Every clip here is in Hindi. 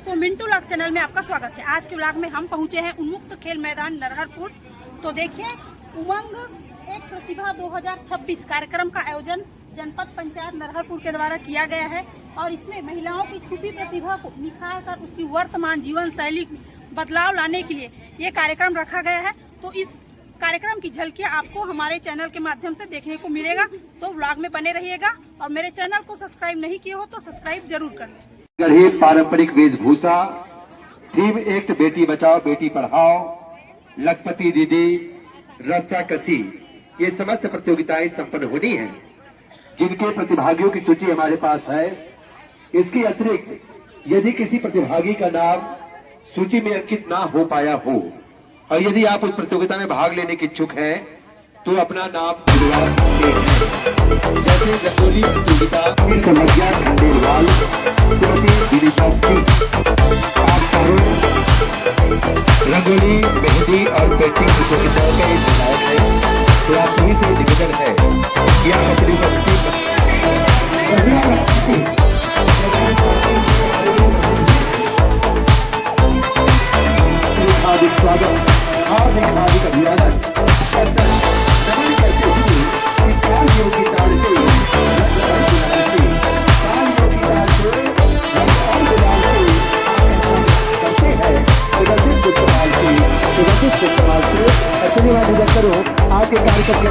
दोस्तों, मिंटू व्लॉग चैनल में आपका स्वागत है। आज के व्लॉग में हम पहुंचे हैं उन्मुक्त खेल मैदान नरहरपुर। तो देखिए, उमंग एक प्रतिभा 2026 कार्यक्रम का आयोजन जनपद पंचायत नरहरपुर के द्वारा किया गया है और इसमें महिलाओं की छुपी प्रतिभा को निखार कर उसकी वर्तमान जीवन शैली में बदलाव लाने के लिए ये कार्यक्रम रखा गया है। तो इस कार्यक्रम की झलकियां आपको हमारे चैनल के माध्यम से देखने को मिलेगा, तो व्लॉग में बने रहिएगा और मेरे चैनल को सब्सक्राइब नहीं किए हो तो सब्सक्राइब जरूर कर लें। गढ़ी पारंपरिक वेशभूषा, थीम एक्ट बेटी बचाओ बेटी पढ़ाओ, लखपति दीदी, रस्सा कसी, ये समस्त प्रतियोगिताएं संपन्न होनी है, जिनके प्रतिभागियों की सूची हमारे पास है। इसके अतिरिक्त यदि किसी प्रतिभागी का नाम सूची में अंकित ना हो पाया हो और यदि आप उस प्रतियोगिता में भाग लेने के इच्छुक हैं तो अपना नाम जुड़वा सकते हैं। जैसे रसोली प्रतियोगिता की समस्या खंडेलवाल, रंगोली, मेहंदी और पेंटिंग प्रतियोगिताओं का एक विधायक है, तो आप सभी से निवेदन है कि आप अपनी हार्दिक स्वागत, हार्दिक अभिनंदन करते हुए करो आज के कार्यक्रम के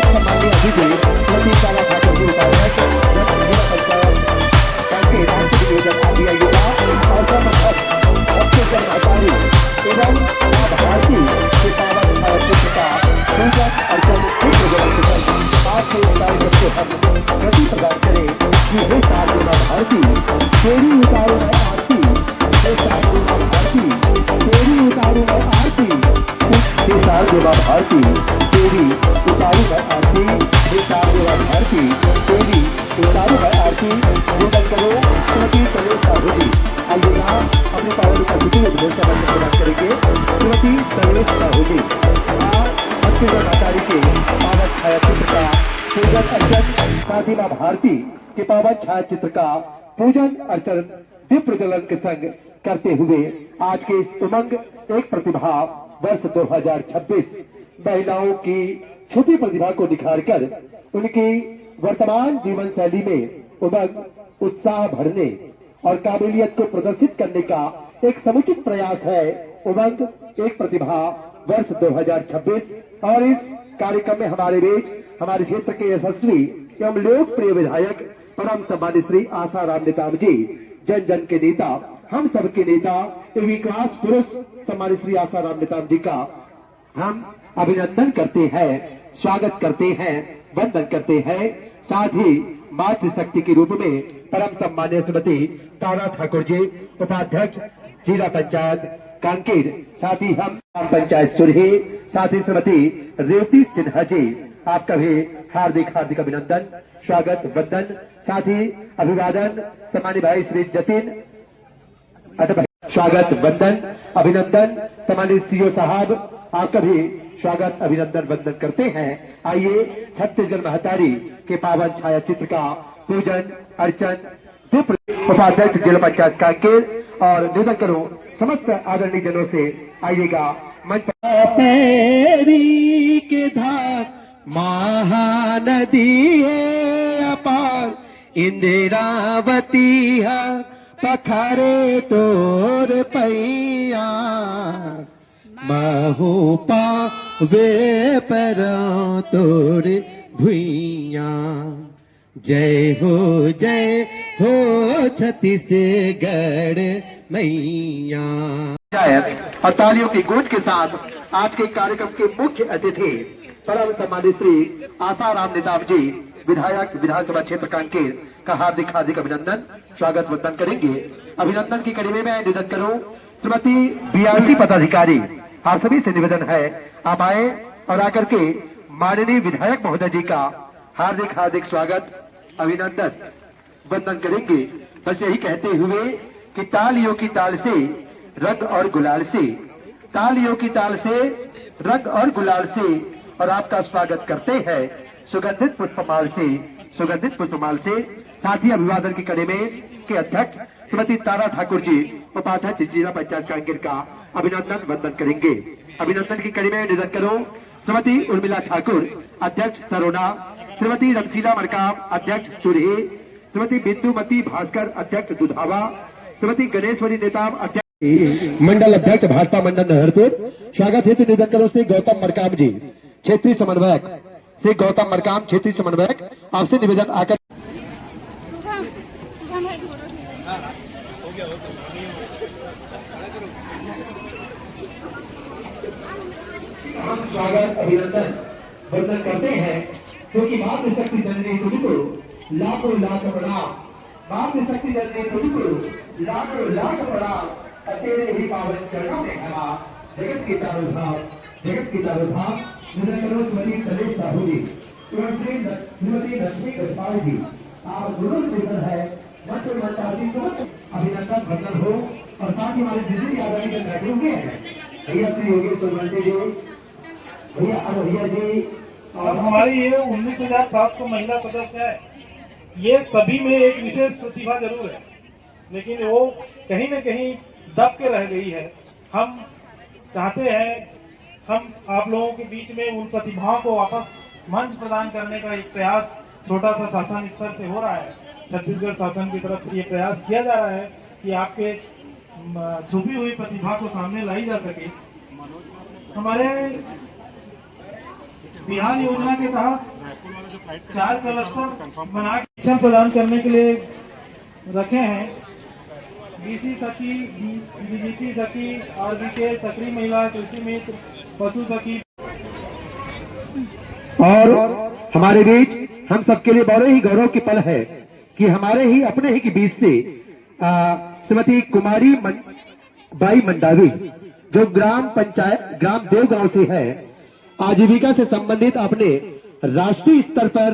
सम्मानीय अतिथि श्रीमती तारा ठाकुर जी उपाध्यक्ष पंचायत राष्ट्रीय निवेदक आदियायुवा और अधिकारी एवं भारती के पावन चित्र का पूजन अर्चन आज के कार्यक्रम को हम प्रति प्रदान करें कि हे साधुना भारती तेरी उतारू है आरती, हे साधुना भारती तेरी उतारू है आरती, हे साधुना भारती तेरी उतारू है आरती, हे साधुना भारती तेरी उतारू है आरती। निवेदन करो श्रीमती तलेश साहू जी, आइए यहाँ अपने पावन का किसी प्रदान करेंगे। श्रीमती तलेश साहू जी मातारी के पावन छाया चित्र का पूजन अर्चन, साथी माँ भारती के पावन छाया चित्र का पूजन अर्चन दीप प्रज्वलन के संग करते हुए आज के इस उमंग एक प्रतिभा वर्ष 2026 महिलाओं की छुपी प्रतिभा को निखारकर उनकी वर्तमान जीवन शैली में उमंग, उत्साह भरने और काबिलियत को प्रदर्शित करने का एक समुचित प्रयास है उमंग एक प्रतिभा वर्ष 2026। और इस कार्यक्रम में हमारे बीच हमारे क्षेत्र के यशस्वी एवं लोकप्रिय विधायक परम सम्मानित श्री आसाराम नेताम जी, जन जन के नेता, हम सबके नेता एवं विकास पुरुष सम्मानित श्री आसाराम नेताम जी का हम अभिनंदन करते हैं, स्वागत करते हैं, वंदन करते हैं। साथ ही मातृशक्ति के रूप में परम सम्मान्य श्रीमती तारा ठाकुर जी, उपाध्यक्ष जिला पंचायत कांकेर, साथ ही हम पंचायत सुरही, साथ ही श्रीमती रेवती सिन्हा जी, आपका भी हार्दिक अभिनंदन, स्वागत, वंदन, साथ ही अभिवादन सम्मानित भाई श्री जतिन, स्वागत, वंदन, अभिनंदन सम्मानित सीओ साहब, आपका भी स्वागत, अभिनंदन, वंदन करते हैं। आइए छत्तीसगढ़ महतारी के पावन छाया चित्र का पूजन अर्चन उपाध्यक्ष जिला पंचायत कांकेर और निवेदन करो समस्त आदरणीय जनों से, आइएगा मंच पर। के धार महानदी है अपार, इंदिरावती है पखारे तोर पैया, महू पावे पर तोर भुइया, जय हो छत्तीसगढ़ मैया। और तालियों की गूंज के साथ आज के कार्यक्रम के मुख्य अतिथि परम सम्मानित श्री आसाराम नेताम जी, विधायक विधानसभा क्षेत्र कांकेर का हार्दिक अभिनंदन, स्वागत, वंदन करेंगे। अभिनंदन की कड़ी में मैं निवेदन करूं श्रीमती बीआरसी पदाधिकारी, आप सभी से निवेदन है आप आए और आकर के माननीय विधायक महोदय जी का हार्दिक स्वागत, अभिनंदन, वंदन करेंगे। बस यही कहते हुए कि तालियों की ताल से रंग और गुलाल से, तालियों की ताल से रंग और गुलाल से, और आपका स्वागत करते हैं सुगंधित पुष्पमाल से, साथ ही अभिवादन की कड़ी में के अध्यक्ष श्रीमती तारा ठाकुर जी उपाध्यक्ष जिला पंचायत कांकेर का अभिनंदन वंदन करेंगे। अभिनंदन की कड़ी में निधन करो श्रीमती उर्मिला ठाकुर अध्यक्ष सरोना, श्रीमती रमशीला मरकाम अध्यक्ष सुरही, श्रीमती बिंदुमती भास्कर अध्यक्ष दुधावा, श्रीमती गणेश्वरी नेताम अध्यक्ष मंडल अध्यक्ष भाजपा मंडल नहरपुर। स्वागत हेतु निधन करो श्री गौतम मरकाम जी क्षेत्रीय समन्वयक, श्री गौतम मरकाम क्षेत्रीय समन्वयक। आपसे निवेदन आकर हम स्वागत अभिनंदन वंदन करते हैं, क्योंकि मातृशक्ति जननी तुझको लाखों लाख प्रणाम, मातृशक्ति जननी तुझको लाखों लाख प्रणाम। तेरे ही पावन चरणों में हरा जगत के चारों धाम, जगत के चारों धाम। निधन करो श्रीमती कलेश साहू जी, श्रीमती लक्ष्मी गजपाल जी। आप दोनों निधन है मंत्र मंत्रासी को अभिनंदन वंदन हो। और साथ ही हमारे जितने आदमी के बैठे हुए हैं भैया श्री योगेश सोलवंती जी, भैया भैया जी। और हमारी ये 19,700 महिला सदस्य है, ये सभी में एक विशेष प्रतिभा जरूर है, लेकिन वो कहीं न कहीं दब के रह गई है। हम चाहते हैं हम आप लोगों के बीच में उन प्रतिभाओं को वापस मंच प्रदान करने का एक प्रयास छोटा सा शासन स्तर से हो रहा है। छत्तीसगढ़ शासन की तरफ से ये प्रयास किया जा रहा है कि आपके छुपी हुई प्रतिभा को सामने लाई जा सके। हमारे बिहार योजना के तहत 4 क्लस्टर बना के शिक्षा प्रदान करने के लिए रखे हैं। बीसी सखी, बीजीपी सखी, आरबीके, सक्रिय महिला, कृषि मित्र, पशु सखी। और हमारे बीच हम सबके लिए बड़े ही गौरव की पल है कि हमारे ही अपने ही के बीच से श्रीमती कुमारी बाई मंडावी, जो ग्राम देवगांव से है, आजीविका से संबंधित आपने राष्ट्रीय स्तर पर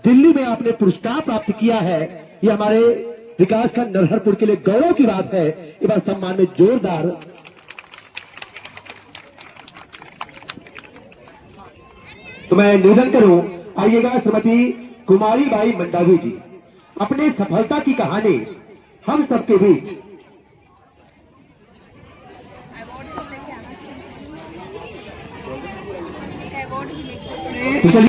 दिल्ली में आपने पुरस्कार प्राप्त किया है। ये हमारे विकासखंड नरहरपुर के लिए गौरव की बात है। इस बार सम्मान में जोरदार तो मैं निवेदन करूं, आइएगा श्रीमती कुमारी बाई मंडावी जी अपने सफलता की कहानी हम सबके बीच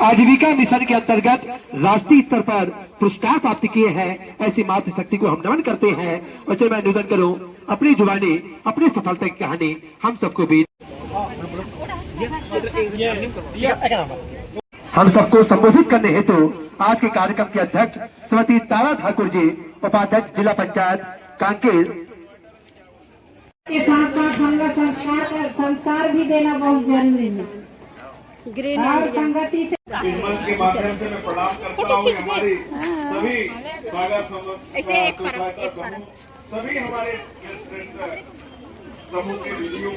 आजीविका मिशन के अंतर्गत राष्ट्रीय स्तर पर पुरस्कार प्राप्त किए हैं। ऐसी मातृशक्ति को हम नमन करते हैं। और चलिए मैं निवेदन करूं, अपनी जुबानी अपनी सफलता की कहानी हम सबको बीच हम सबको संबोधित करने हेतु आज के कार्यक्रम के अध्यक्ष श्रीमती तारा ठाकुर जी उपाध्यक्ष जिला पंचायत कांकेर के साथ साथ हमका संस्कार भी देना बहुत जरूरी है। और संगति से मंच के माध्यम से मैं प्रणाम करता हूँ हमारी सभी स्वागत सभी हमारे समूह के वीडियो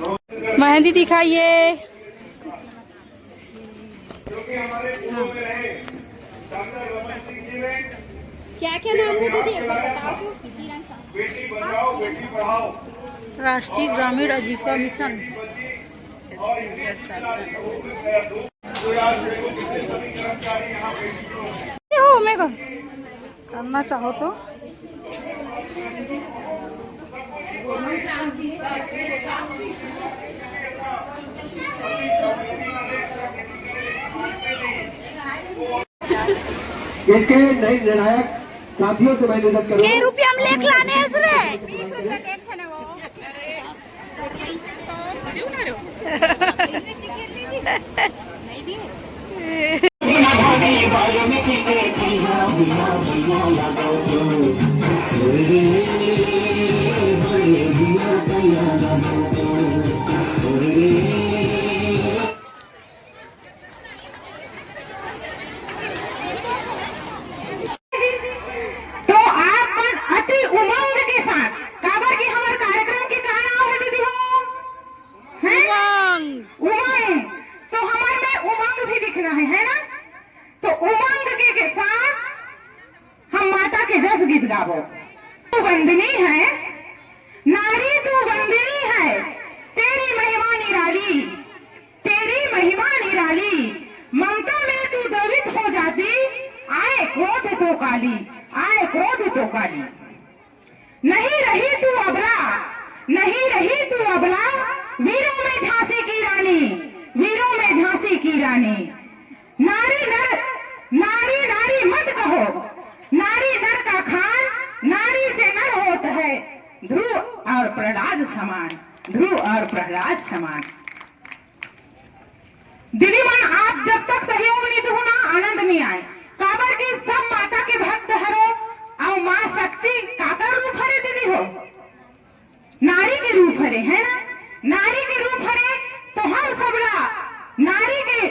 को मेहंदी दिखाइए। क्योंकि हमारे पूर्व में रहे डॉक्टर रमन सिंह जी ने क्या क्या नाम है दीदी एक बार बताओ। बेटी बचाओ बेटी पढ़ाओ राष्ट्रीय ग्रामीण आजीविका मिशन। और इसी सभी कर्मचारी यहाँ पे हो मेगा करना चाहो तो इनके नए निर्णायक साथियों से मैं निवेदन करूं, के रुपया में लेख लाने हैं रे 20 रुपया लेख थे ना वो। तो आप अति उमंग के साथ काबर की हमारे कार्यक्रम के का नाम है दीदी हो उमंग। तो हमारे में उमंग भी दिख रहा है ना। तो उमंग के साथ हम माता के जस गीत गावो। तू वंदनी है नारी, तू वंदनी है, तेरी महिमा निराली, तेरी महिमा निराली। ममता में तू द्रवित हो जाती, आए क्रोध तो काली, आए क्रोध तो काली। नहीं रही तू अबला, नहीं रही तू अबला, वीरों में झांसी की रानी, वीरों में झांसी की रानी। नारी नर, नारी नारी मत कहो, नारी नर का खान, नारी से नर होता है ध्रुव और प्रहलाद समान, ध्रुव और प्रहलाद समान। दीदी मन आप जब तक सहयोग नहीं दो ना आनंद नहीं आए। काबर की सब माता के भक्त हरो और माँ शक्ति काकर रूप हरे दीदी हो, नारी के रूप हरे है ना, नारी के रूप हरे। तो हम सबला नारी के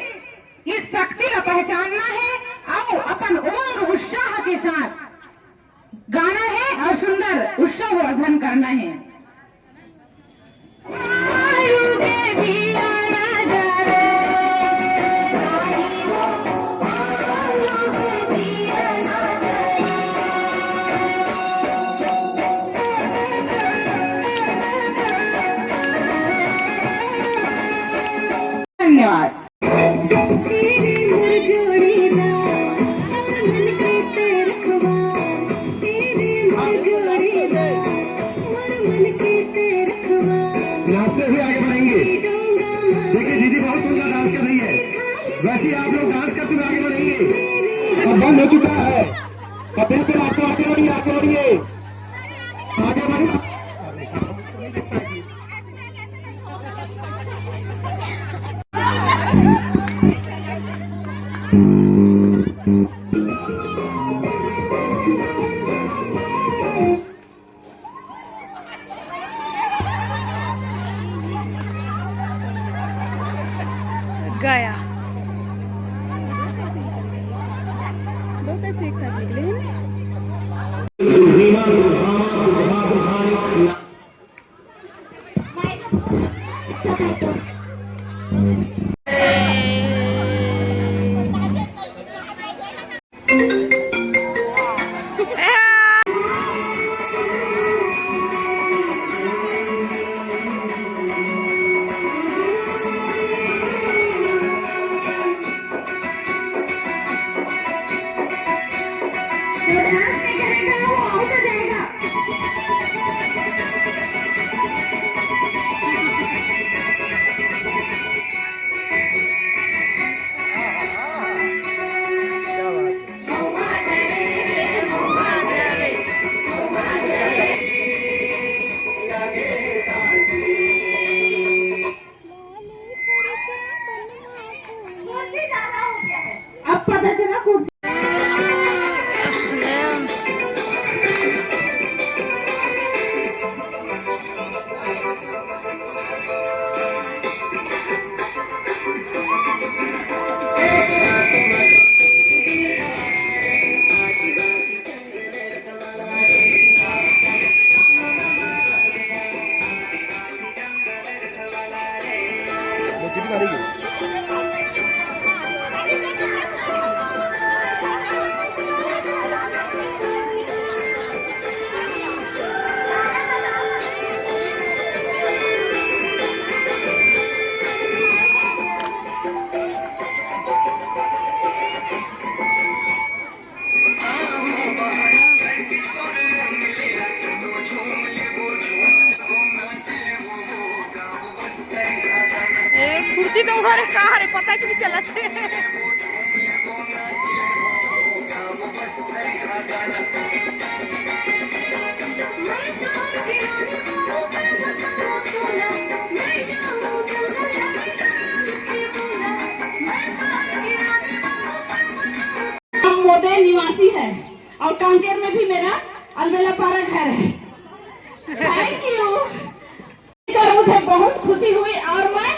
इस शक्ति का पहचानना है और अपन उमंग उत्साह के साथ गाना है और सुंदर उत्सव वर्धन करना है। धन्यवाद। नाचते हुए आगे बढ़ेंगे। देखिए दीदी बहुत सुंदर डांस कर रही है, वैसे ही आप लोग डांस करते हुए आगे बढ़ेंगे। अब बंद हो चुका है, अब बिल्कुल आपको आगे बढ़िए, आगे बढ़िए, आगे बढ़िए। गया दो कैसे एक साथ निकले हैं। अब पता चला कुर्सी सीटी मारेगी। कुर्सी तो उधर है, कहाँ है पता ही नहीं चला थे। हम मोटे निवासी है और कांकेर में भी मेरा अलवेला पारा घर है। थैंक यू, मुझे बहुत खुशी हुई और मैं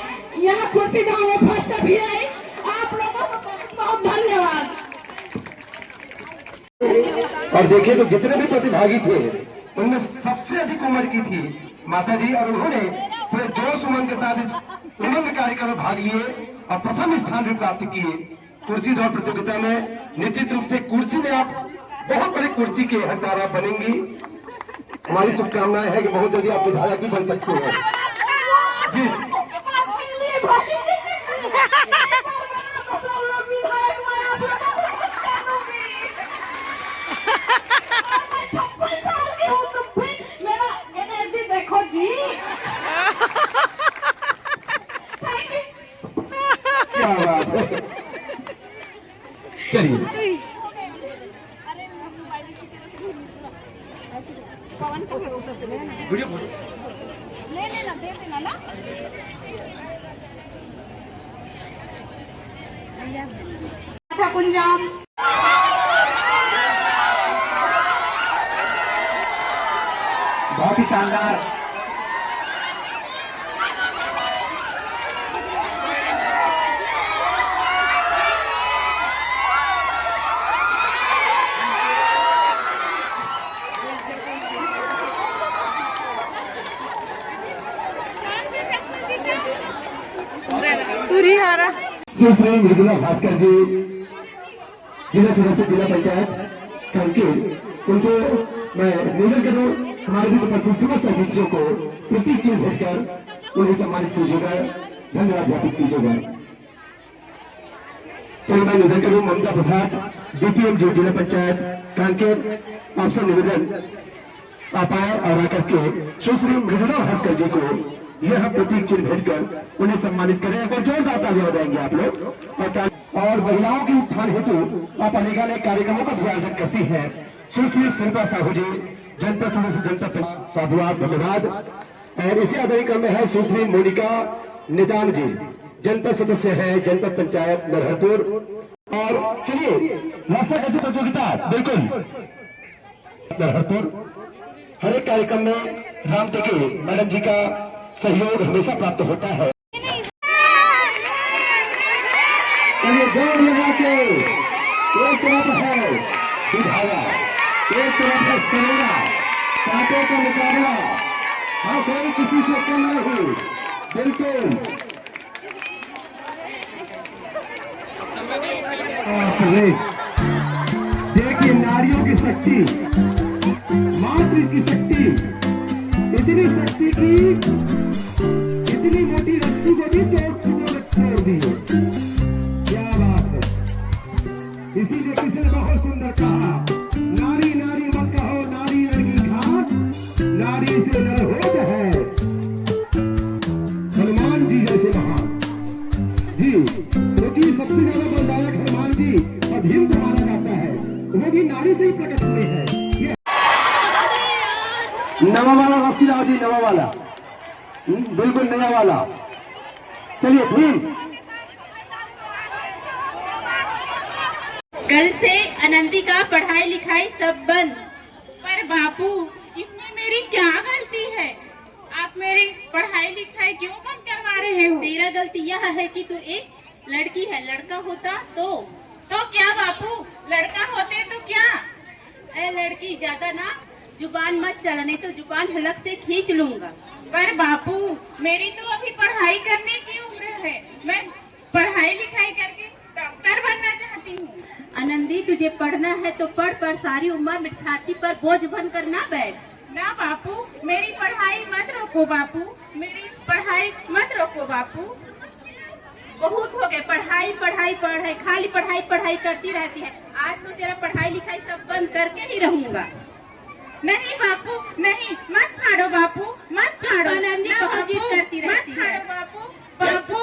यहाँ कुर्सी गाँव में फर्स्ट भी आई। आप लोगों को बहुत बहुत धन्यवाद। और देखिए तो जितने भी प्रतिभागी थे उनमें सबसे अधिक उम्र की थी माता जी, और उन्होंने पूरे जोश उमंग के साथ इस उमंग कार्यक्रम में भाग लिए और प्रथम स्थान भी प्राप्त किए। कुर्सी दौड़ प्रतियोगिता में निश्चित रूप से कुर्सी में आप बहुत बड़ी कुर्सी के हकदार आप बनेंगी। हमारी शुभकामनाएं है कि बहुत जल्दी आप विधायक भी बन सकते हैं। जी करिए। ले लेना, दे देना ना। कुंजाम बहुत ही शानदार। सूर्यहारा श्री मृदुला भास्कर जी, जिला सदस्य जिला पंचायत कांकेर, उनको मैं निवेदन करूँ हमारे भी 25 सदस्यों को प्रतीक चिन्ह भेजकर उन्हें सम्मानित कीजिएगा, धन्यवाद ज्ञापित कीजिएगा। तो मैं निवेदन करूँ ममता प्रसाद DPM जो जिला पंचायत कांकेर, आपसे निवेदन आप आए और आकर के सुश्री मृदुला भास्कर जी को यह प्रतीक चिन्ह भेजकर उन्हें सम्मानित करें। अगर जोरदार तालियां बजाएंगे आप लोग। और महिलाओं के उत्थान हेतु आप अनेक कार्यक्रमों का भी आयोजन करती हैं। सुश्री शिल्पा साहू जी, जनपद सदस्य जनपद साधुवाद, धन्यवाद। और इसी आधारी क्रम में है सुश्री मोनिका निदान जी, जनपद सदस्य है जनपद पंचायत नरहरपुर। और चलिए लासा कैसे प्रतियोगिता, बिल्कुल नरहरपुर। हर एक कार्यक्रम में राम टेके मैडम जी का सहयोग हमेशा प्राप्त होता है। चलिए जोर लगा के, एक तरफ है बुझावा, एक तरफ है सरेगा, कांटे का मुकाबला। हाँ, कोई किसी से कम नहीं, बिल्कुल। देखिए नारियों की शक्ति, मातृ की शक्ति, इतनी शक्ति की इतनी मोटी रस्सी को भी छोड़ दी। क्या बात है। इसीलिए किसी ने बहुत सुंदर कहा, नारी नारी मत कहो, नारी लड़की घाट, नारी से नर होत है हनुमान जी जैसे महान जी। क्योंकि सबसे ज्यादा बलदायक हनुमान जी और भीम को माना जाता है, वो भी नारी से ही प्रकट हुए हैं। नवा वाला रस्सी लाओ जी, नवा वाला, बिल्कुल नया वाला। चलिए भीम। कल से अनंती का पढ़ाई लिखाई सब बंद। पर बापू, इसमें मेरी क्या गलती है? आप मेरी पढ़ाई लिखाई क्यों बंद करवा रहे हो? तेरा गलती यह है कि तू एक लड़की है, लड़का होता तो क्या बापू? लड़का होते तो क्या? ए लड़की, ज्यादा ना जुबान मत चला, नहीं तो जुबान हलक से खींच लूंगा। पर बापू, मेरी तो अभी पढ़ाई करने की उम्र है, मैं पढ़ाई लिखाई करके डॉक्टर बनना चाहती हूँ। आनंदी, तुझे पढ़ना है तो पढ़, पर सारी उम्र में छाती पर बोझ बन कर ना बैठ। ना बापू, मेरी पढ़ाई मत रोको बापू, मेरी पढ़ाई मत रोको बापू। बहुत हो गए पढ़ाई पढ़ाई पढ़ाई, खाली पढ़ाई पढ़ाई करती रहती है। आज तो तेरा पढ़ाई लिखाई सब बंद करके ही रहूंगा। नहीं बापू, नहीं, मत फाड़ो बापू, मत फाड़ो। आनंदी बहुत जिद करती रहती है। मत फाड़ो बापू। बापू,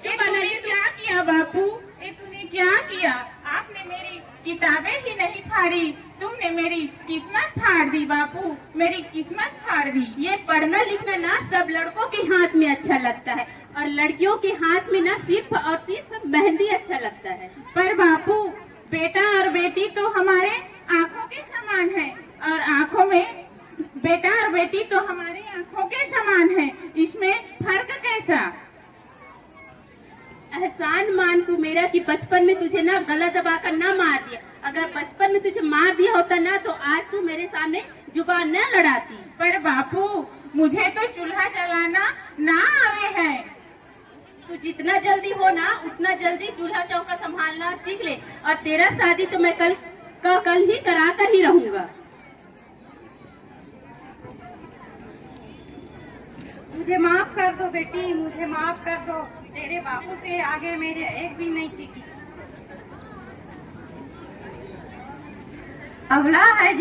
ये तूने क्या किया बापू? ये तूने क्या किया? आपने मेरी किताबें ही नहीं फाड़ी, तुमने मेरी किस्मत फाड़ दी बापू, मेरी किस्मत फाड़ दी। ये पढ़ना लिखना ना सब लड़कों के हाथ में अच्छा लगता है, और लड़कियों के हाथ में ना सिर्फ और सिर्फ मेहंदी अच्छा लगता है। पर बापू, बेटा और बेटी तो हमारे आँखों के समान है, और आँखों में बेटा और बेटी तो हमारे आँखों के समान है, इसमें फर्क कैसा? एहसान मान तू मेरा कि बचपन में तुझे ना गला दबाकर ना मार दिया। अगर बचपन में तुझे मार दिया होता ना, तो आज तू मेरे सामने जुबान न लड़ाती। पर बापू, मुझे तो चूल्हा जलाना ना आवे है। तू जितना जल्दी हो ना, उतना जल्दी चूल्हा चौका संभालना सीख ले, और तेरा शादी तो मैं कल ही कराकर ही रहूंगा। मुझे माफ कर दो बेटी, मुझे माफ कर दो। तेरे बापू से आगे मेरे एक भी नहीं सीखी। अगला है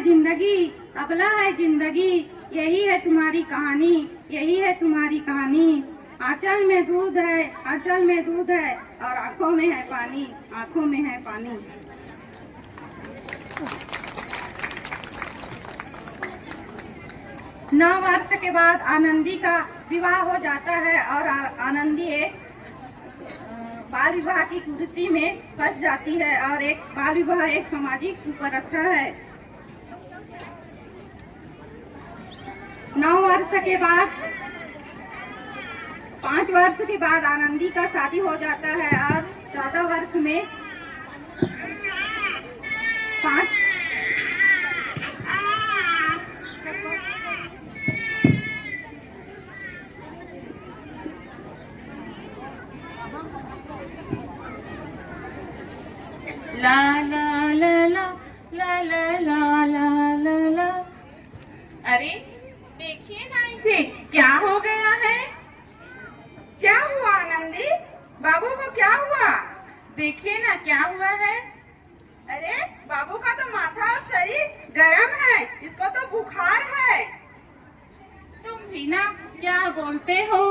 जिंदगी, अगला है जिंदगी, यही है तुम्हारी कहानी, यही है तुम्हारी कहानी। आंचल में दूध है, आंचल में दूध है और आंखों में है पानी, आंखों में है पानी। 9 वर्ष के बाद आनंदी का विवाह हो जाता है और आनंदी एक बाल विवाह की कुरीति में फंस जाती है और एक बाल विवाह एक सामाजिक कुप्रथा है। 9 वर्ष के बाद 5 वर्ष के बाद आनंदी का शादी हो जाता है और 14 वर्ष में 5 ला ला ला ला ला ला ला ला ला ला। अरे देखिए ना इसे, क्या हो गया है? क्या हुआ आनंदी? बाबू को क्या हुआ? देखिए ना क्या हुआ है। अरे बाबू का तो माथा और शरीर गर्म है, इसको तो बुखार है। तुम भी ना क्या बोलते हो?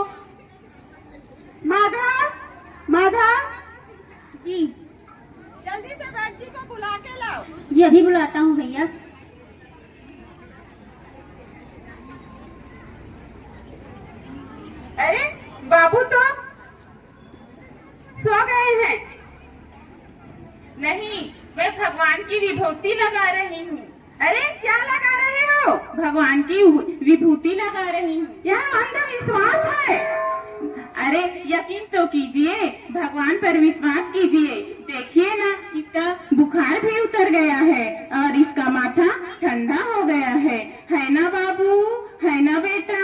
माधव, माधव जी जल्दी से बैठ जी को बुला के लाओ। जी अभी बुलाता हूँ भैया। अरे बाबू तो सो गए हैं। नहीं, मैं भगवान की विभूति लगा रही हूँ। अरे क्या लगा रहे हो? भगवान की विभूति लगा रही हूँ। यह अंधविश्वास है। अरे यकीन तो कीजिए, भगवान पर विश्वास कीजिए। देखिए ना, इसका बुखार भी उतर गया है और इसका माथा ठंडा हो गया है ना बाबू? है ना बेटा?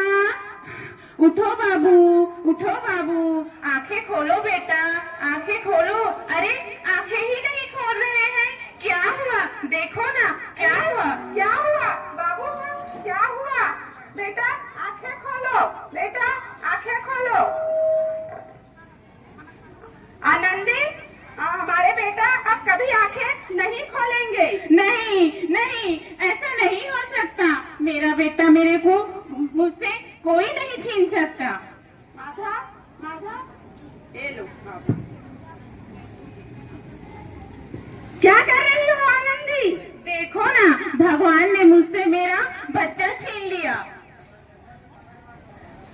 उठो बाबू, उठो बाबू, आंखें खोलो बेटा, आंखें खोलो। अरे आंखें ही नहीं खोल रहे हैं, क्या हुआ? देखो ना क्या हुआ? क्या हुआ बाबू को? क्या हुआ? बेटा आंखें खोलो, बेटा आंखें खोलो। आनंदी, हमारे बेटा अब कभी आंखें नहीं खोलेंगे। नहीं नहीं, ऐसा नहीं हो सकता। मेरा बेटा मेरे को मुझसे कोई नहीं छीन सकता। माधा, माधा, ये लो बाबू। क्या कर रही हो आनंदी? देखो ना, भगवान ने मुझसे मेरा बच्चा छीन लिया।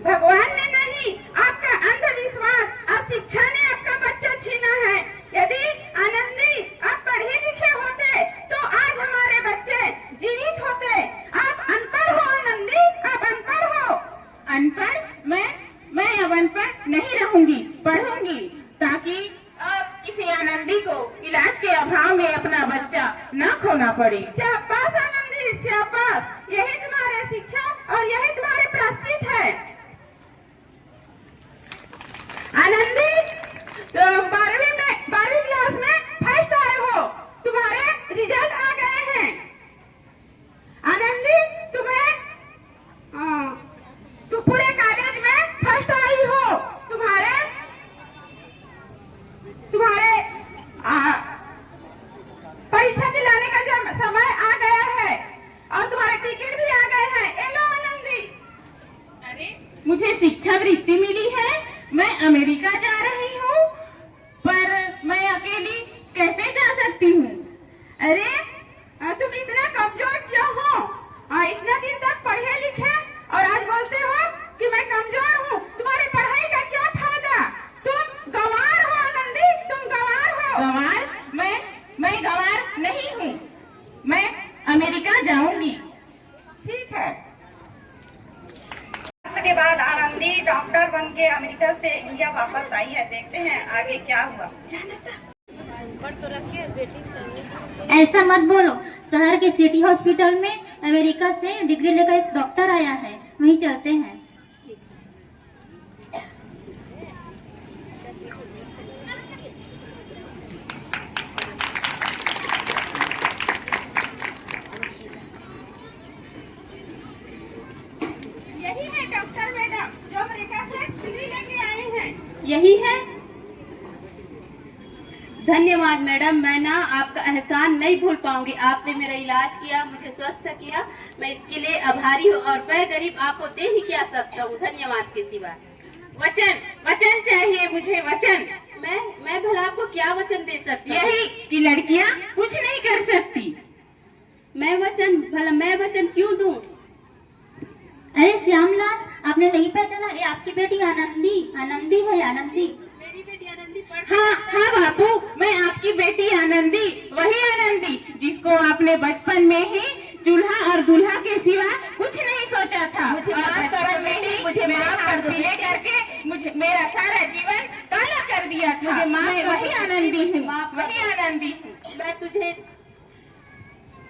भगवान ने नहीं, आपका अंधविश्वास और शिक्षा ने आपका बच्चा छीना है। यदि आनंदी आप पढ़े लिखे होते तो आज हमारे बच्चे जीवित होते। आप अनपढ़ हो आनंदी, आप अनपढ़ हो। अनपढ़? मैं अब अनपढ़ नहीं रहूंगी, पढ़ूंगी ताकि अब किसी आनंदी को इलाज के अभाव में अपना बच्चा न खोना पड़े। शाबाश आनंदी, शाबाश। यही तुम्हारे शिक्षा और यही तुम्हारे प्रायश्चित है। आनंदी, तो 12वीं क्लास में फर्स्ट आए हो, तुम्हारे रिजल्ट आ गए हैं। आनंदी, तुम पूरे कॉलेज में फर्स्ट आई हो। तुम्हारे परीक्षा दिलाने का जब समय आ गया है और तुम्हारे टिकट भी आ गए हैं। ये लो आनंदी। अरे मुझे शिक्षा वृत्ति मिली है, मैं अमेरिका जा रही हूँ, पर मैं अकेली कैसे जा सकती हूँ? अरे तुम इतना कमजोर क्यों हो? इतना दिन तक पढ़े लिखे और आज बोलते हो कि मैं कमजोर हूँ। तुम्हारी पढ़ाई का क्या फायदा? तुम गंवार हो आनंदी, तुम गंवार हो। गंवार? मैं गंवार नहीं हूँ, मैं अमेरिका जाऊंगी। ठीक है। के बाद आनंदी डॉक्टर बन के अमेरिका से इंडिया वापस आई है। देखते हैं आगे क्या हुआ। ऐसा मत बोलो, शहर के सिटी हॉस्पिटल में अमेरिका से डिग्री लेकर एक डॉक्टर आया है, वहीं चलते हैं। यही है डॉक्टर मैडम जो अमेरिका से डिग्री लेके आए हैं। यही है? धन्यवाद मैडम, मैं ना आपका एहसान नहीं भूल पाऊंगी। आपने मेरा इलाज किया, मुझे स्वस्थ किया, मैं इसके लिए आभारी हूँ और मैं गरीब आपको दे ही क्या सकता हूँ धन्यवाद के सिवा। वचन वचन चाहिए मुझे, वचन। मैं भला आपको क्या वचन दे सकती हूँ? यही कि लड़कियां कुछ नहीं कर सकती। मैं वचन क्यों दूं? अरे श्यामलाल, आपने नहीं पहचाना? ये आपकी बेटी आनंदी आनंदी है, आनंदी। मेरी बेटी आनंदी हाँ हाँ बापू, मैं आपकी बेटी आनंदी, वही आनंदी जिसको आपने बचपन में ही दूल्हा और दूल्हा के सिवा कुछ नहीं सोचा था। मुझे और माफ कर बचपन दो में ही बेटी, मुझे मेरे माफ कर हाथ दो पीले बेटी। करके मुझे मेरा सारा जीवन काला कर दिया था। मुझे माफ मैं कर दो वही बेटी, आनंदी मुझे हूँ, माफ कर वही दो। आनंदी हूँ। मैं तुझे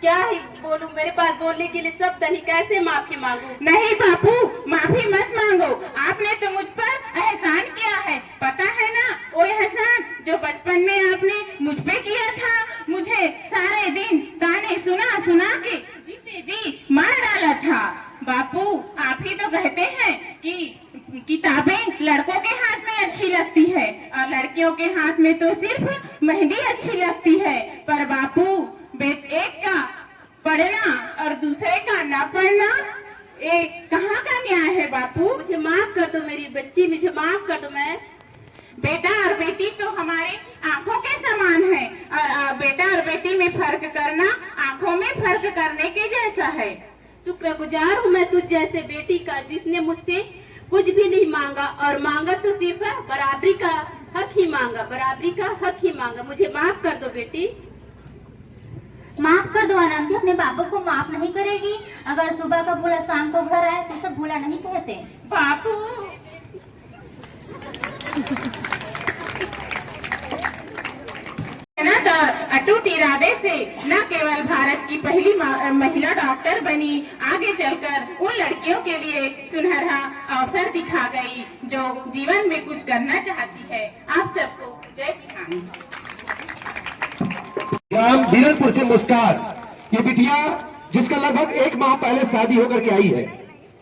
क्या ही बोलूं, मेरे पास बोलने के लिए शब्द नहीं, कैसे माफी मांगू? नहीं बापू, माफी मत मांगो। आपने तो मुझ पर एहसान किया है, पता है ना? वो एहसान जो बचपन में आपने मुझ पे किया था। मुझे सारे दिन ताने सुना सुना के जीते जी मार डाला था। बापू, आप ही तो कहते हैं कि किताबें लड़कों के हाथ में अच्छी लगती है और लड़कियों के हाथ में तो सिर्फ मेहंदी अच्छी लगती है। पर बापू, एक का पढ़ना और दूसरे का ना पढ़ना, ये कहाँ का न्याय है बापू? मुझे माफ कर दो मेरी बच्ची, मुझे माफ कर दो। मैं बेटा और बेटी तो हमारे आंखों के समान है और बेटा और बेटी में फर्क करना आंखों में फर्क करने के जैसा है। शुक्रगुजार हूँ मैं तुझ जैसे बेटी का, जिसने मुझसे कुछ भी नहीं मांगा और मांगा तो सिर्फ बराबरी का हक ही मांगा, बराबरी का हक ही मांगा। मुझे माफ कर दो बेटी। माफ कर दो आनंदी, अपने बाबू को माफ नहीं करेगी? अगर सुबह का भूला शाम को घर आए तो सब भूला नहीं कहते। बापू, मेहनत और अटूट इरादे से न केवल भारत की पहली महिला डॉक्टर बनी, आगे चलकर उन लड़कियों के लिए सुनहरा अवसर दिखा गई जो जीवन में कुछ करना चाहती है। आप सबको जय बिहार। ग्राम बीरनपुर से मुस्कान, ये बिटिया जिसका लगभग 1 माह पहले शादी होकर के आई है,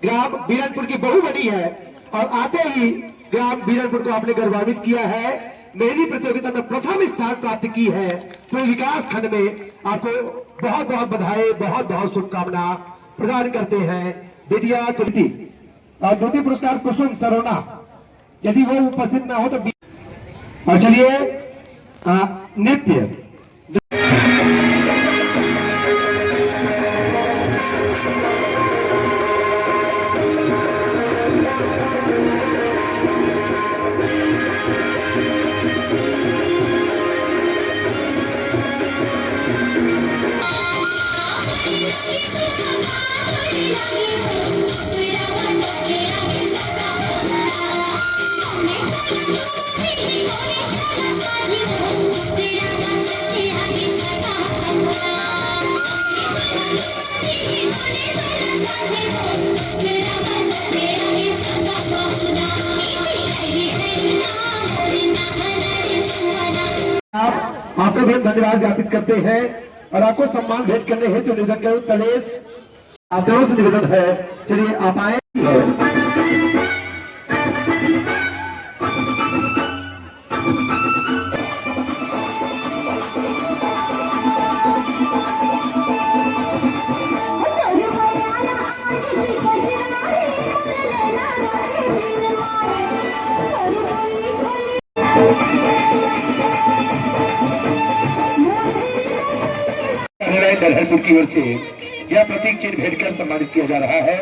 ग्राम बीरनपुर की बहू बनी है और आते ही ग्राम बीरनपुर को आपने गौरवान्वित किया है। मेरी प्रतियोगिता में प्रथम स्थान प्राप्त की है। तो विकास खंड में आपको बहुत बहुत बधाई, बहुत बहुत शुभकामना प्रदान करते हैं। बिटिया तुलसी और द्वितीय पुरस्कार कुसुम सरोना, यदि वो उपस्थित न हो तो। और चलिए नृत्य आपका भी हम धन्यवाद ज्ञापित करते हैं और आपको सम्मान भेंट करने हेतु निवेदन करो। कलेश आप दोनों से निवेदन है, चलिए आप आए। नरहरपुर की ओर से यह प्रतीक चिन्ह भेंट कर सम्मानित किया जा रहा है,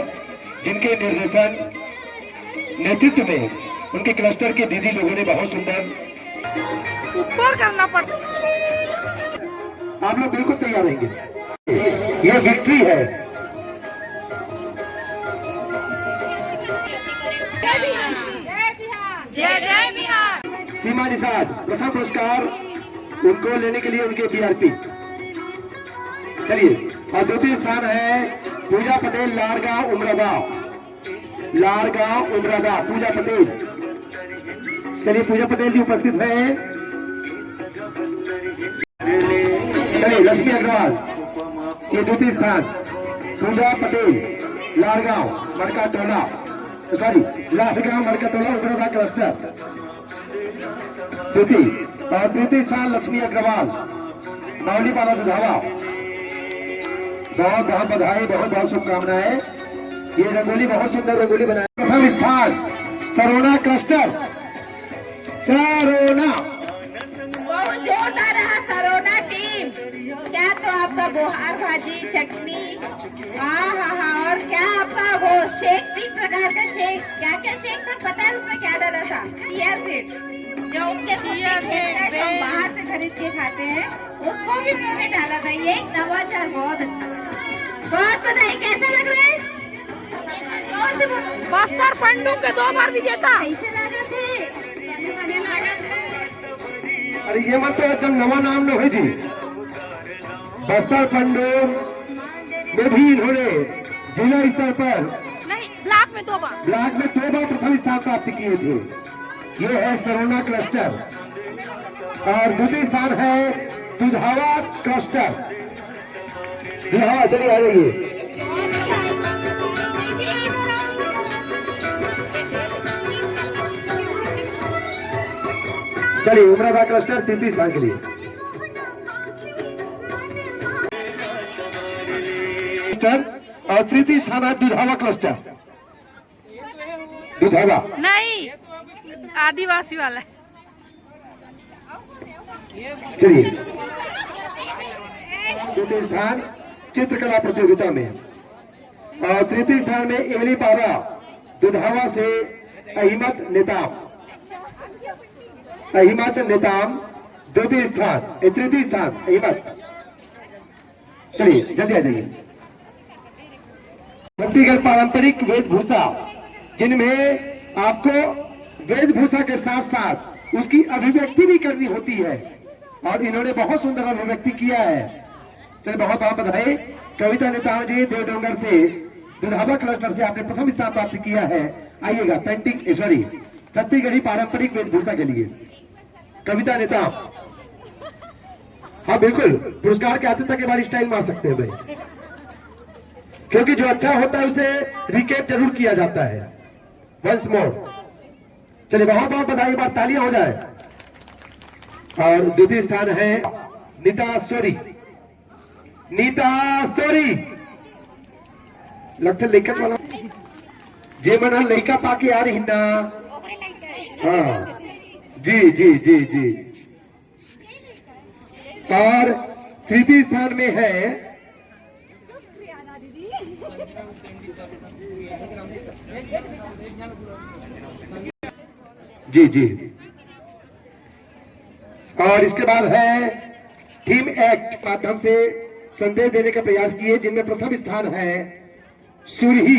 जिनके निर्देशन नेतृत्व में उनके क्लस्टर के दीदी लोगों ने बहुत सुंदर ऊपर करना पड़ता। आप लोग बिल्कुल तैयार रहेंगे, यह विक्ट्री है। जय जय बिहार। सीमा निषाद प्रथम पुरस्कार उनको लेने के लिए उनके बीआरपी। चलिए, और द्वितीय स्थान है पूजा पटेल, लारगांव उमरागांव, लारगांव उमरागांव, पूजा पटेल। चलिए, पूजा पटेल जी उपस्थित हैं। चलिए, लक्ष्मी अग्रवाल ये द्वितीय स्थान, पूजा पटेल, लारगांव मरका टोला, सॉरी लारगांव मरका टोला उमरागांव क्लस्टर द्वितीय। और तृतीय स्थान लक्ष्मी अग्रवाल, मावली पाला सुधावा। बहुत बहुत बधाई, बहुत बहुत शुभकामनाएं। ये रंगोली बहुत सुंदर रंगोली बनाई। प्रथम स्थान सरोना क्लस्टर, सरोना। बहुत जोरदार रहा सरोना टीम। क्या तो आपका बोहार भाजी चटनी, हाँ हाँ हाँ, और क्या आपका वो शेक, 3 प्रकार का शेक, क्या क्या शेक था पता है उसमें क्या डाला था? चिया सीड, जो उनके बाहर से खरीद के खाते हैं, उसको भी उन्होंने डाला था। ये एक नवाचार बहुत अच्छा लगा। बहुत बधाई। कैसा लग रहा है? बस्तर पंडू के 2 बार विजेता। कैसे लगा थे? अरे ये मत तो एकदम नवा नाम न हो जी। बस्तर पंडू में भी इन्होंने जिला स्तर पर नहीं, ब्लॉक में 2 बार, ब्लॉक में 2 बार प्रथम स्थान प्राप्त किए थे। ये है सरोना क्लस्टर और द्वितीय स्थान है दुधावा क्लस्टर। दुधावा, चलिए आ जाइए। चलिए उमराबाद क्लस्टर तृतीय स्थान के लिए। और तृतीय स्थान है दुधावा क्लस्टर। दुधावा नहीं, आदिवासी वाला है। चलिए द्वितीय स्थान चित्रकला प्रतियोगिता में और तृतीय स्थान में इमली पारा दुधावा से अहिमत नेताम। अहिमत नेताम द्वितीय स्थान, तृतीय स्थान अहिमत। चलिए जल्दी आ जाइए। छत्तीसगढ़ पारंपरिक वेशभूषा, जिनमें आपको वेशभूषा के साथ साथ उसकी अभिव्यक्ति भी करनी होती है और इन्होंने बहुत सुंदर अभिव्यक्ति किया है। चलिए बहुत बहुत बधाई। कविता नेताम जी देवडोंगर से दुधावा क्लस्टर से आपने प्रथम स्थान प्राप्त किया है। आइएगा पेंटिंग ईश्वरी छत्तीसगढ़ी पारंपरिक वेशभूषा के लिए कविता नेताम। हाँ बिल्कुल, पुरस्कार के आतिथ्य के बाद स्टाइल मार सकते हैं भाई, क्योंकि जो अच्छा होता है उसे रिकेप जरूर किया जाता है। Once more. चलिए बहुत बहुत बधाई, बार तालियां हो जाए। और द्वितीय स्थान है नीता सोरी। नीता सोरी लगता लेकर वाला जे मना लड़का पाके आ रही ना। हाँ जी जी जी जी। और तृतीय स्थान में है जी जी। और इसके बाद है टीम एक्ट माध्यम से संदेश देने का प्रयास किए, जिनमें प्रथम स्थान है सुरही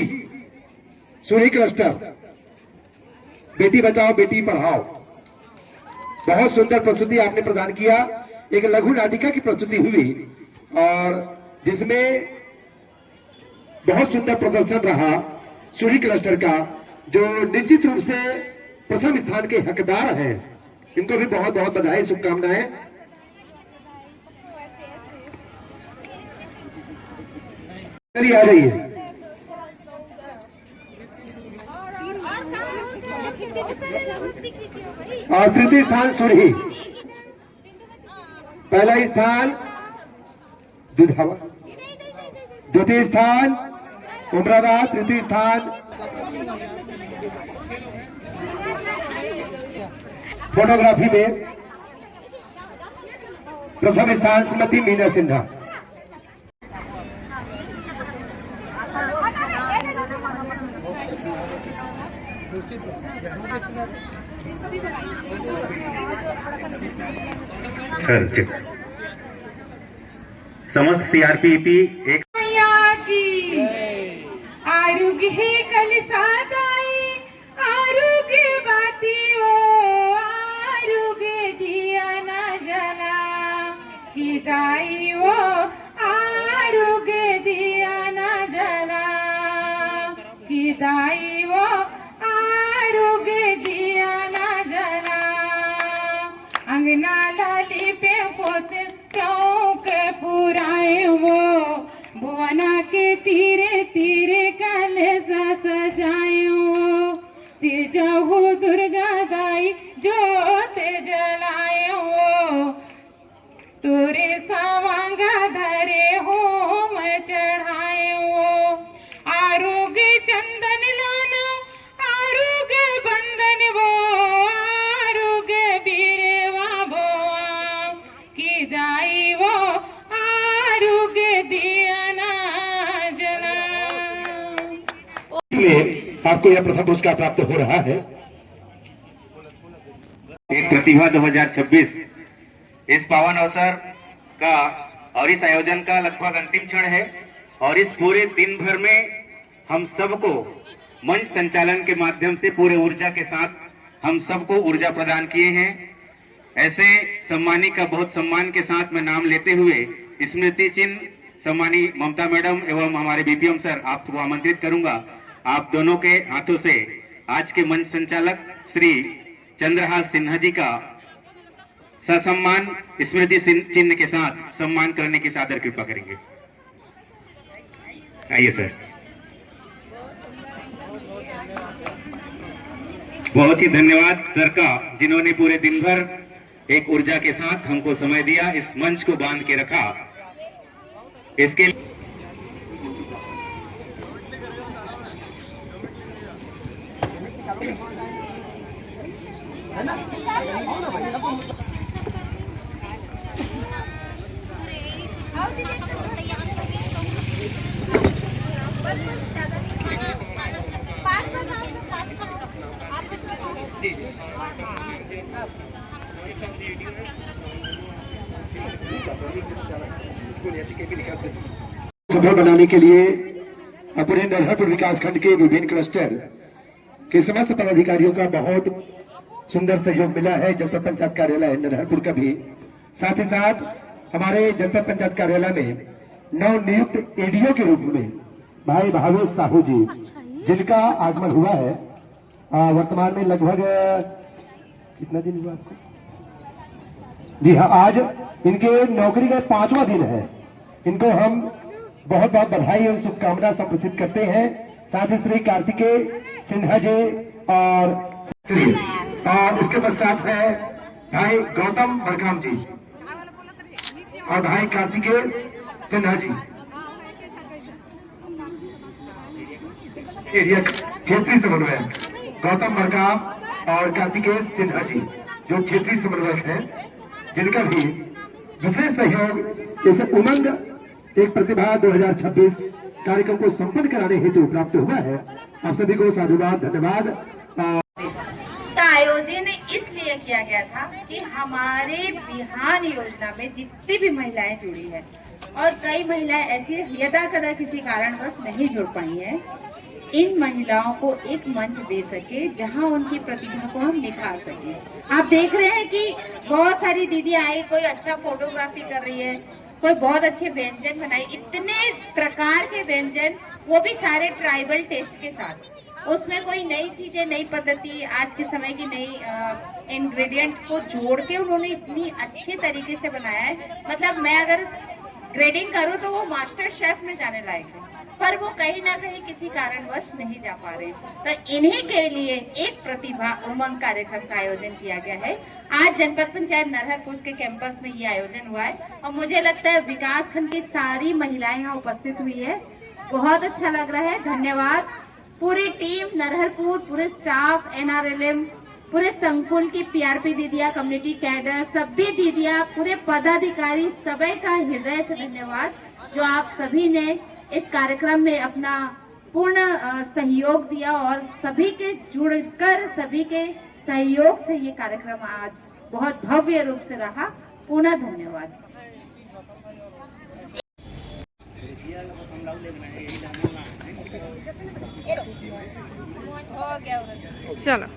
क्लस्टर। बेटी बचाओ बेटी पढ़ाओ। बहुत सुंदर प्रस्तुति आपने प्रदान किया। एक लघु नाटिका की प्रस्तुति हुई और जिसमें बहुत सुंदर प्रदर्शन रहा सुरही क्लस्टर का, जो निश्चित रूप से प्रथम स्थान के हकदार हैं। इनको भी बहुत बहुत बधाई, शुभकामनाएं। चलिए आ जाइए। और तृतीय स्थान सुरही, पहला स्थान दुधावा, द्वितीय स्थान उमराबाद, तृतीय स्थान फोटोग्राफी में प्रथम स्थान श्रीमती मीना सिन्हा। समस्त सीआरपीपी एक आरोग्य है कल सादाई, आरोग्य बाती ओ, आरोग्य दिया न जना की दाई ओ, आरोग्य दिया न जना की दाई ओ, आरोग्य दिया न जना। अंगना लाली पे पोते चौक पुराए वो, भुवना के तीरे तीरे कलशा सजाए वो, तिजहु दुर्गा दाई जोत जलाए वो, तोरे सावंगा धरे होम चढ़ाए वो, आरोग्य चंदन लाना आरोग्य बन में आपको यह प्रथम पुरस्कार प्राप्त हो रहा है। एक प्रतिभा 2026 इस पावन अवसर का और इस आयोजन का लगभग अंतिम क्षण है और इस पूरे दिन भर में हम सबको मंच संचालन के माध्यम से पूरे ऊर्जा के साथ हम सबको ऊर्जा प्रदान किए हैं। ऐसे सम्मानी का बहुत सम्मान के साथ मैं नाम लेते हुए स्मृति चिन्ह सम्मानी ममता मैडम एवं हमारे बीपीएम सर आपको आमंत्रित करूंगा। आप दोनों के हाथों से आज के मंच संचालक श्री चंद्रहास सिन्हा जी का ससम्मान स्मृति चिन्ह के साथ सम्मान करने की सादर कृपा करेंगे। आइए सर। बहुत ही धन्यवाद सर का, जिन्होंने पूरे दिन भर एक ऊर्जा के साथ हमको समय दिया, इस मंच को बांध के रखा। इसके सफल बनाने के लिए अपने नरहरपुर विकासखंड के विभिन्न क्लस्टर के समस्त पदाधिकारियों का बहुत सुंदर सहयोग मिला है। जनपद पंचायत कार्यालय नरहरपुर का भी, साथ ही साथ हमारे जनपद पंचायत कार्यालय में नव नियुक्त एडीओ के रूप में भाई भावेश साहू जी, जिनका आगमन हुआ है वर्तमान में लगभग कितना दिन हुआ आपको? जी हाँ, आज इनके नौकरी का 5वां दिन है। इनको हम बहुत बहुत बधाई और शुभकामना संप्रेषित करते हैं। साथ ही श्री कार्तिकेय सिन्हा जी और इसके पश्चात है भाई गौतम बड़काम जी और भाई कार्तिकेय सिन्हा जी, एरिया क्षेत्रीय समन्वयक गौतम बड़काम और कार्तिकेय सिन्हा जी जो क्षेत्रीय समन्वयक हैं, जिनका भी विशेष सहयोग इस उमंग एक प्रतिभा 2026 कार्यक्रम को संपन्न कराने हेतु प्राप्त हुआ है। आप सभी को साधुवाद, धन्यवाद। इसका आयोजन इसलिए किया गया था कि हमारे बिहान योजना में जितनी भी महिलाएं जुड़ी है और कई महिलाएं ऐसी यदा कदा किसी कारणवश नहीं जुड़ पाई हैं, इन महिलाओं को एक मंच दे सके जहां उनकी प्रतिभा को हम निखार सके। आप देख रहे हैं कि बहुत सारी दीदी आई, कोई अच्छा फोटोग्राफी कर रही है, कोई बहुत अच्छे व्यंजन बनाए, इतने प्रकार के व्यंजन, वो भी सारे ट्राइबल टेस्ट के साथ। उसमें कोई नई चीजें, नई पद्धति, आज के समय की नई इंग्रेडिएंट्स को जोड़ के उन्होंने इतनी अच्छे तरीके से बनाया है। मतलब मैं अगर ग्रेडिंग करूं तो वो मास्टर शेफ में जाने लायक है, पर वो कहीं ना कहीं किसी कारणवश नहीं जा पा रहे। तो इन्हीं के लिए एक प्रतिभा उमंग कार्यक्रम का आयोजन किया गया है। आज जनपद पंचायत नरहरपुर के कैंपस में ये आयोजन हुआ है और मुझे लगता है विकास खंड की सारी महिलाएं यहाँ उपस्थित हुई है। बहुत अच्छा लग रहा है। धन्यवाद पूरी टीम नरहरपुर, पूरे स्टाफ, NRLM, पूरे संकुल की PRP दीदिया, कम्युनिटी कैडर, सभी दीदिया, पूरे पदाधिकारी, सभी का हृदय से धन्यवाद जो आप सभी ने इस कार्यक्रम में अपना पूर्ण सहयोग दिया और सभी के जुड़कर, सभी के सहयोग से ये कार्यक्रम आज बहुत भव्य रूप से रहा। पुनः धन्यवाद। चलो।